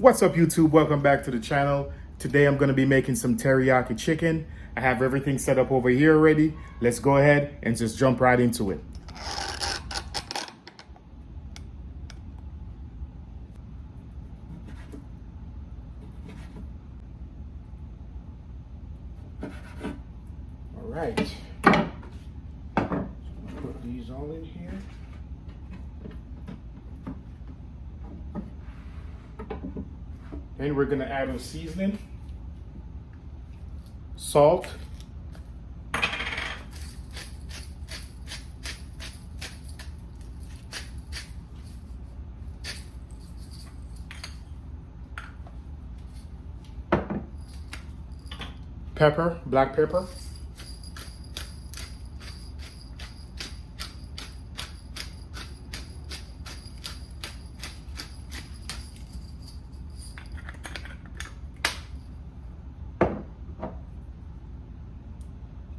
What's up, YouTube? Welcome back to the channel. Today I'm going to be making some teriyaki chicken. I have everything set up over here already. Let's go ahead and just jump right into it. All right. Put these all in here. Then we're gonna add a seasoning, salt, pepper, black pepper,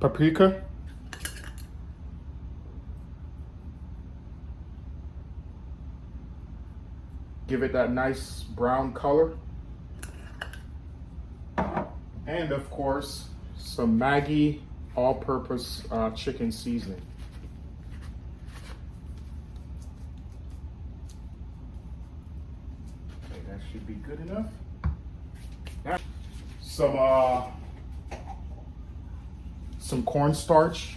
paprika, give it that nice brown color, and of course some Maggi all-purpose chicken seasoning. Okay, that should be good enough. Now, some cornstarch,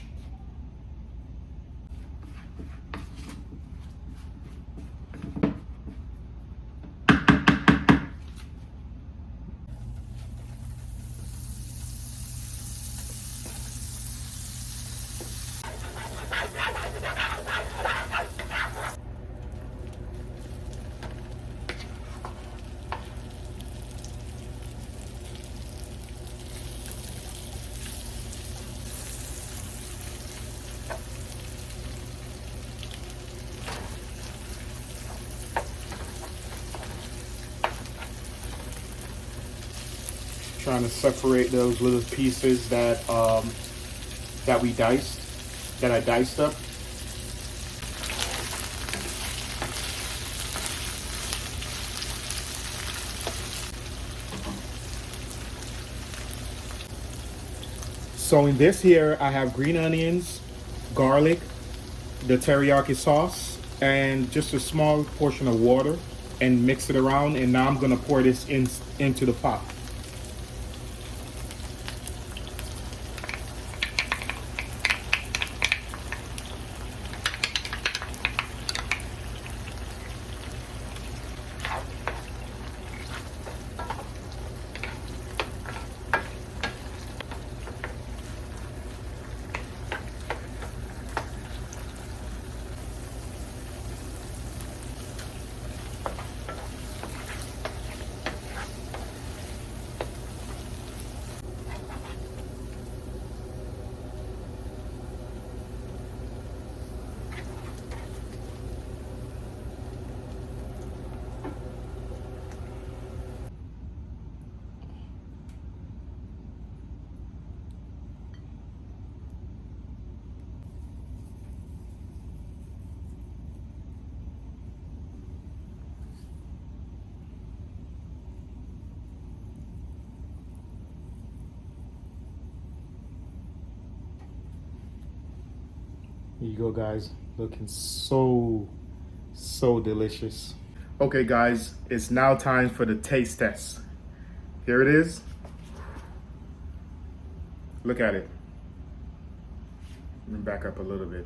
trying to separate those little pieces that that I diced up. So in this here, I have green onions, garlic, the teriyaki sauce, and just a small portion of water, and mix it around. And now I'm gonna pour this into the pot. Here you go, guys. Looking so delicious. Okay, guys, it's now time for the taste test. Here it is. Look at it. Let me back up a little bit.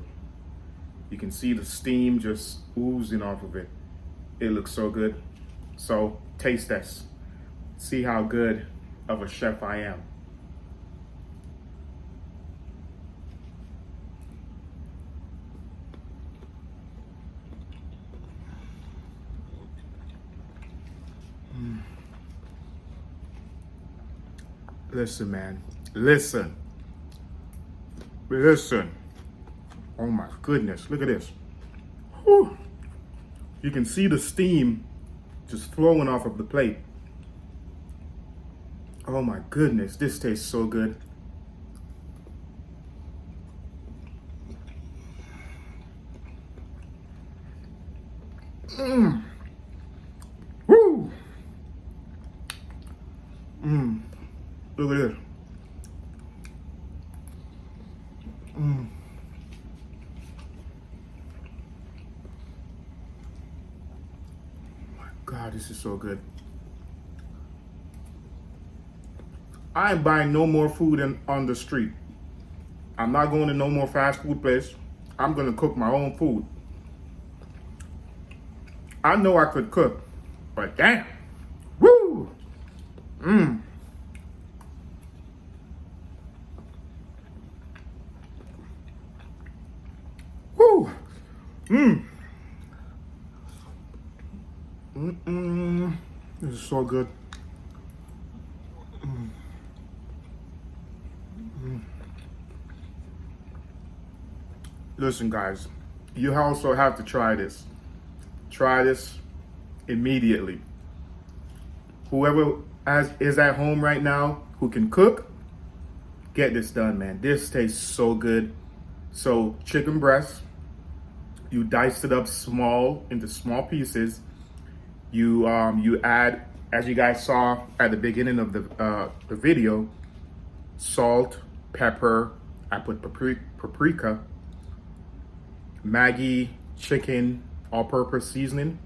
You can see the steam just oozing off of it. It looks so good. So, taste test. See how good of a chef I am. Listen, man. Listen. Oh my goodness. Look at this. Whew. You can see the steam just flowing off of the plate. Oh my goodness. This tastes so good. Woo. Look at this. God, this is so good. I ain't buying no more food on the street. I'm not going to no more fast food place. I'm gonna cook my own food. I know I could cook, but damn, woo, woo, This is so good. Listen, guys, you also have to try this. Try this immediately. Whoever is at home right now who can cook, get this done, man. This tastes so good. So chicken breast, you dice it up small into small pieces. You add, as you guys saw at the beginning of the video, salt, pepper. I put paprika, Maggi chicken all-purpose seasoning,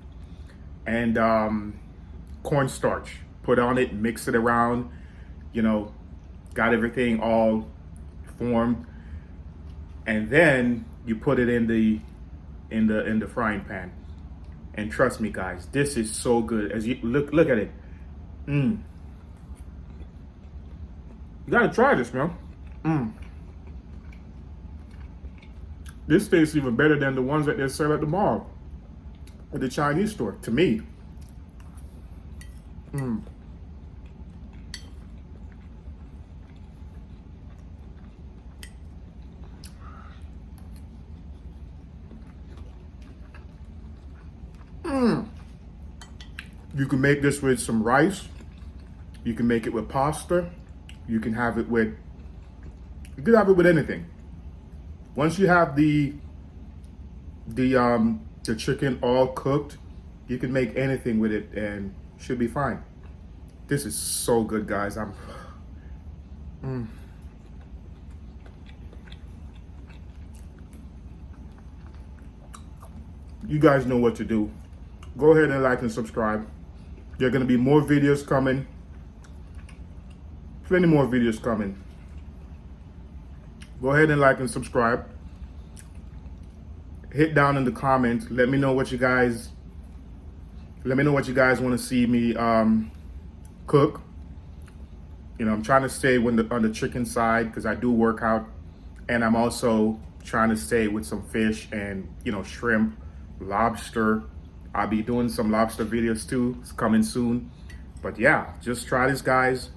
and cornstarch. Put on it, mix it around. You know, got everything all formed, and then you put it in the frying pan. And trust me, guys, this is so good. As you look at it, you gotta try this, man. This tastes even better than the ones that they sell at the mall, at the Chinese store, to me. You can make this with some rice. You can make it with pasta. You can have it with anything. Once you have the chicken all cooked, you can make anything with it and should be fine. This is so good, guys. You guys know what to do. Go ahead and like and subscribe. There are going to be more videos coming. Plenty more videos coming. Go ahead and like and subscribe. Hit down in the comments. Let me know what you guys want to see me cook. You know, I'm trying to stay on the chicken side because I do work out, and I'm also trying to stay with some fish and, you know, shrimp, lobster. I'll be doing some lobster videos too. It's coming soon. But yeah, just try this, guys.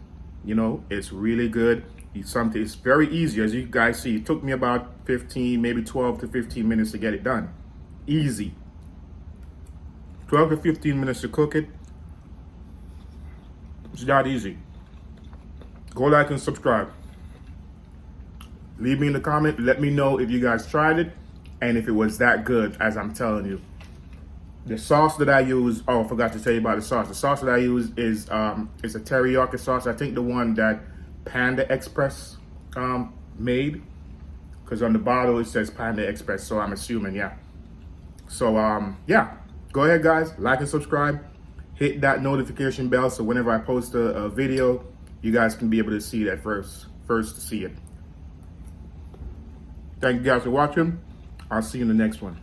You know, it's really good. It's very easy. As you guys see, it took me about 15, maybe 12 to 15 minutes to get it done. Easy. 12 to 15 minutes to cook it. It's that easy. Go like and subscribe. Leave me in the comment. Let me know if you guys tried it and if it was that good as I'm telling you. The sauce that I use, oh, I forgot to tell you about the sauce. The sauce that I use is a teriyaki sauce. I think the one that Panda Express made, because on the bottle it says Panda Express, so I'm assuming, yeah. So yeah, go ahead, guys, like and subscribe. Hit that notification bell so whenever I post a video, you guys can be able to see that first to see it. Thank you guys for watching. I'll see you in the next one.